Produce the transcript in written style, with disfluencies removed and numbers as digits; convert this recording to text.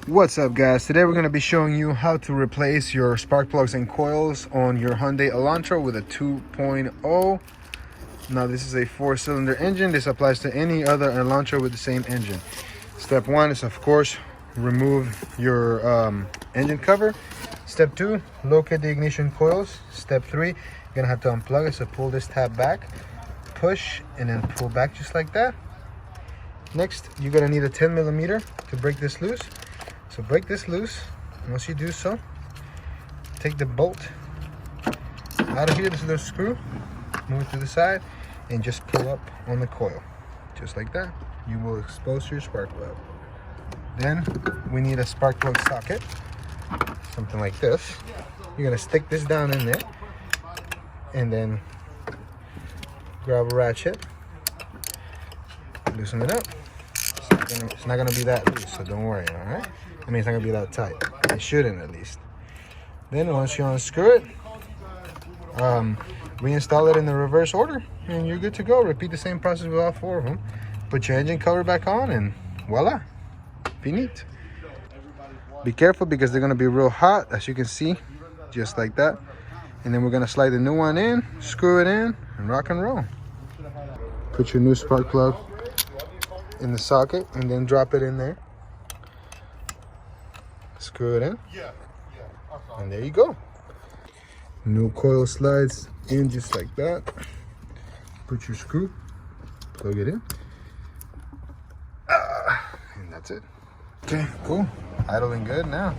What's up, guys? Today we're going to be showing you how to replace your spark plugs and coils on your Hyundai Elantra with a 2.0. Now this is a 4-cylinder engine. This applies to any other Elantra with the same engine. Step 1 is, of course, remove your engine cover. Step 2, locate the ignition coils. Step 3, you're going to have to unplug it. So pull this tab back, push, and then pull back just like that. Next, you're going to need a 10mm to break this loose. So break this loose. Once you do so, take the bolt out of here. This is the screw. Move it to the side and just pull up on the coil. Just like that. You will expose your spark plug. Then we need a spark plug socket. Something like this. You're going to stick this down in there. And then grab a ratchet. Loosen it up. It's not going to be that loose, so don't worry, alright? I mean, it's not going to be that tight. It shouldn't, at least. Then once you unscrew it, reinstall it in the reverse order, and you're good to go. Repeat the same process with all 4 of them. Put your engine cover back on, and voila, be neat. Be careful because they're going to be real hot, as you can see, just like that. And then we're going to slide the new one in, screw it in, and rock and roll. Put your new spark plug in the socket and then drop it in there. Screw it in, and there you go. New coil slides in just like that. Put your screw, plug it in, and that's it. Okay, cool. Idling good now.